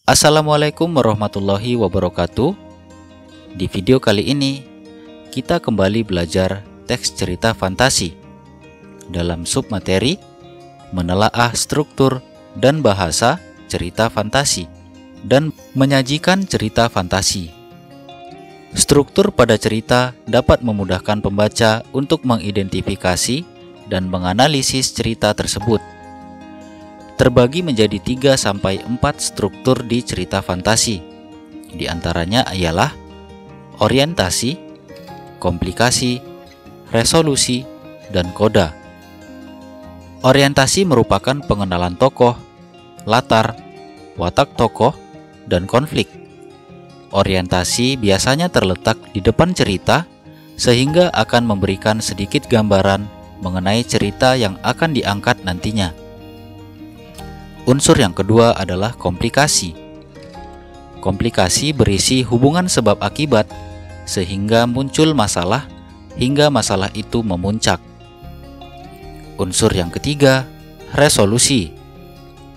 Assalamualaikum warahmatullahi wabarakatuh. Di video kali ini kita kembali belajar teks cerita fantasi dalam submateri menelaah struktur dan bahasa cerita fantasi dan menyajikan cerita fantasi. Struktur pada cerita dapat memudahkan pembaca untuk mengidentifikasi dan menganalisis cerita tersebut. Terbagi menjadi 3-4 struktur di cerita fantasi. Di antaranya ialah orientasi, komplikasi, resolusi, dan koda. Orientasi merupakan pengenalan tokoh, latar, watak tokoh, dan konflik. Orientasi biasanya terletak di depan cerita sehingga akan memberikan sedikit gambaran mengenai cerita yang akan diangkat nantinya. Unsur yang kedua adalah komplikasi. Komplikasi berisi hubungan sebab akibat sehingga muncul masalah hingga masalah itu memuncak. Unsur yang ketiga, resolusi.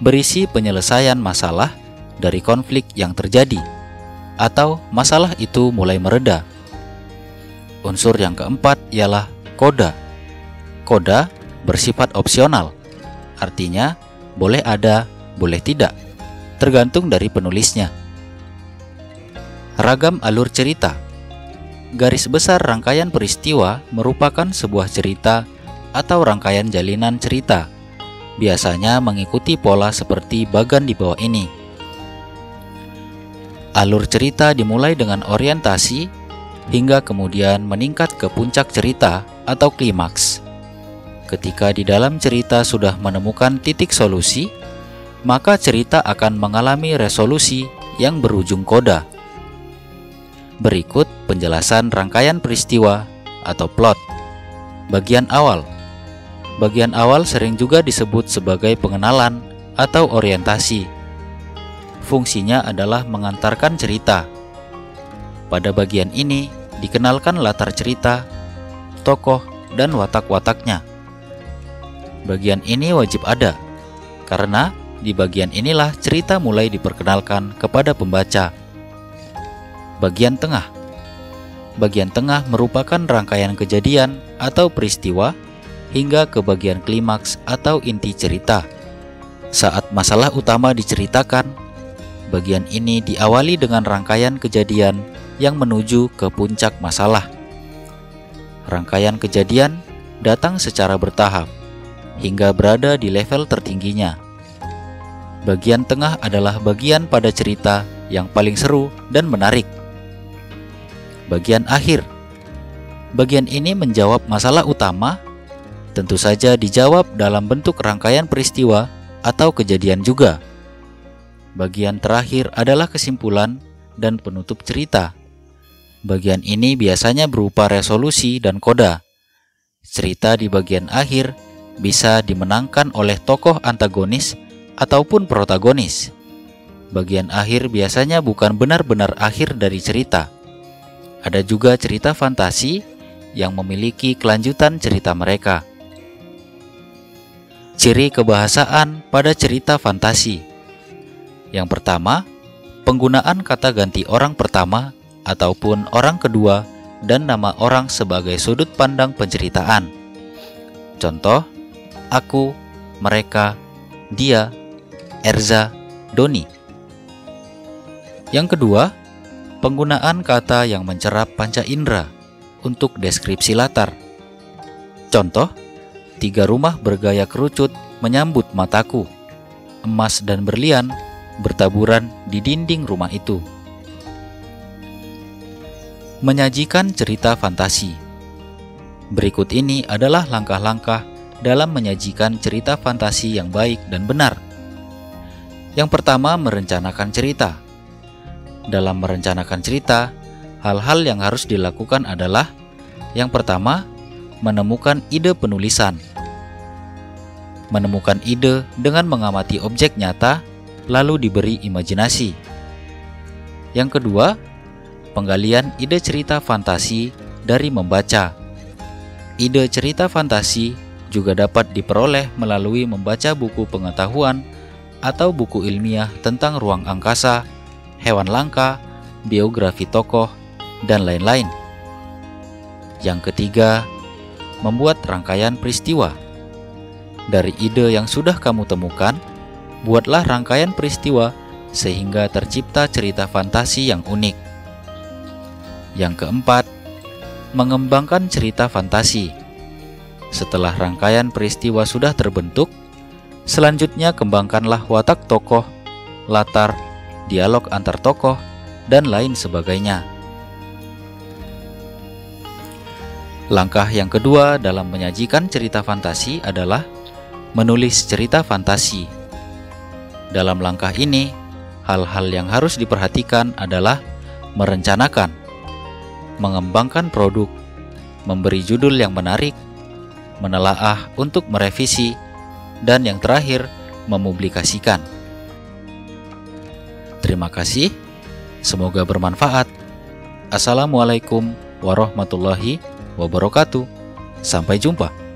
Berisi penyelesaian masalah dari konflik yang terjadi atau masalah itu mulai mereda. Unsur yang keempat ialah koda. Koda bersifat opsional. Artinya boleh ada, boleh tidak, tergantung dari penulisnya. Ragam alur cerita. Garis besar rangkaian peristiwa merupakan sebuah cerita atau rangkaian jalinan cerita. Biasanya mengikuti pola seperti bagan di bawah ini. Alur cerita dimulai dengan orientasi hingga kemudian meningkat ke puncak cerita atau klimaks. Ketika di dalam cerita sudah menemukan titik solusi, maka cerita akan mengalami resolusi yang berujung koda. Berikut penjelasan rangkaian peristiwa atau plot. Bagian awal. Bagian awal sering juga disebut sebagai pengenalan atau orientasi. Fungsinya adalah mengantarkan cerita. Pada bagian ini dikenalkan latar cerita, tokoh, dan watak-wataknya. Bagian ini wajib ada, karena di bagian inilah cerita mulai diperkenalkan kepada pembaca. Bagian tengah. Bagian tengah merupakan rangkaian kejadian atau peristiwa hingga ke bagian klimaks atau inti cerita. Saat masalah utama diceritakan, bagian ini diawali dengan rangkaian kejadian yang menuju ke puncak masalah. Rangkaian kejadian datang secara bertahap hingga berada di level tertingginya. Bagian tengah adalah bagian pada cerita yang paling seru dan menarik. Bagian akhir. Bagian ini menjawab masalah utama, tentu saja dijawab dalam bentuk rangkaian peristiwa atau kejadian juga. Bagian terakhir adalah kesimpulan dan penutup cerita. Bagian ini biasanya berupa resolusi dan koda. Cerita di bagian akhir bisa dimenangkan oleh tokoh antagonis ataupun protagonis. Bagian akhir biasanya bukan benar-benar akhir dari cerita. Ada juga cerita fantasi yang memiliki kelanjutan cerita mereka. Ciri kebahasaan pada cerita fantasi. Yang pertama, penggunaan kata ganti orang pertama ataupun orang kedua dan nama orang sebagai sudut pandang penceritaan. Contoh, aku, mereka, dia, Erza, Doni. Yang kedua, penggunaan kata yang mencerap panca indera untuk deskripsi latar. Contoh, 3 rumah bergaya kerucut menyambut mataku. Emas dan berlian bertaburan di dinding rumah itu. Menyajikan cerita fantasi. Berikut ini adalah langkah-langkah dalam menyajikan cerita fantasi yang baik dan benar. Yang pertama, merencanakan cerita. Dalam merencanakan cerita, hal-hal yang harus dilakukan adalah: yang pertama, menemukan ide penulisan. Menemukan ide dengan mengamati objek nyata, lalu diberi imajinasi. Yang kedua, penggalian ide cerita fantasi dari membaca. Ide cerita fantasi juga dapat diperoleh melalui membaca buku pengetahuan atau buku ilmiah tentang ruang angkasa, hewan langka, biografi tokoh, dan lain-lain. Yang ketiga, membuat rangkaian peristiwa. Dari ide yang sudah kamu temukan, buatlah rangkaian peristiwa sehingga tercipta cerita fantasi yang unik. Yang keempat, mengembangkan cerita fantasi. Setelah rangkaian peristiwa sudah terbentuk, selanjutnya kembangkanlah watak tokoh, latar, dialog antar tokoh, dan lain sebagainya. Langkah yang kedua dalam menyajikan cerita fantasi adalah menulis cerita fantasi. Dalam langkah ini, hal-hal yang harus diperhatikan adalah merencanakan, mengembangkan produk, memberi judul yang menarik, menelaah untuk merevisi, dan yang terakhir, mempublikasikan. Terima kasih, semoga bermanfaat. Assalamualaikum warahmatullahi wabarakatuh. Sampai jumpa.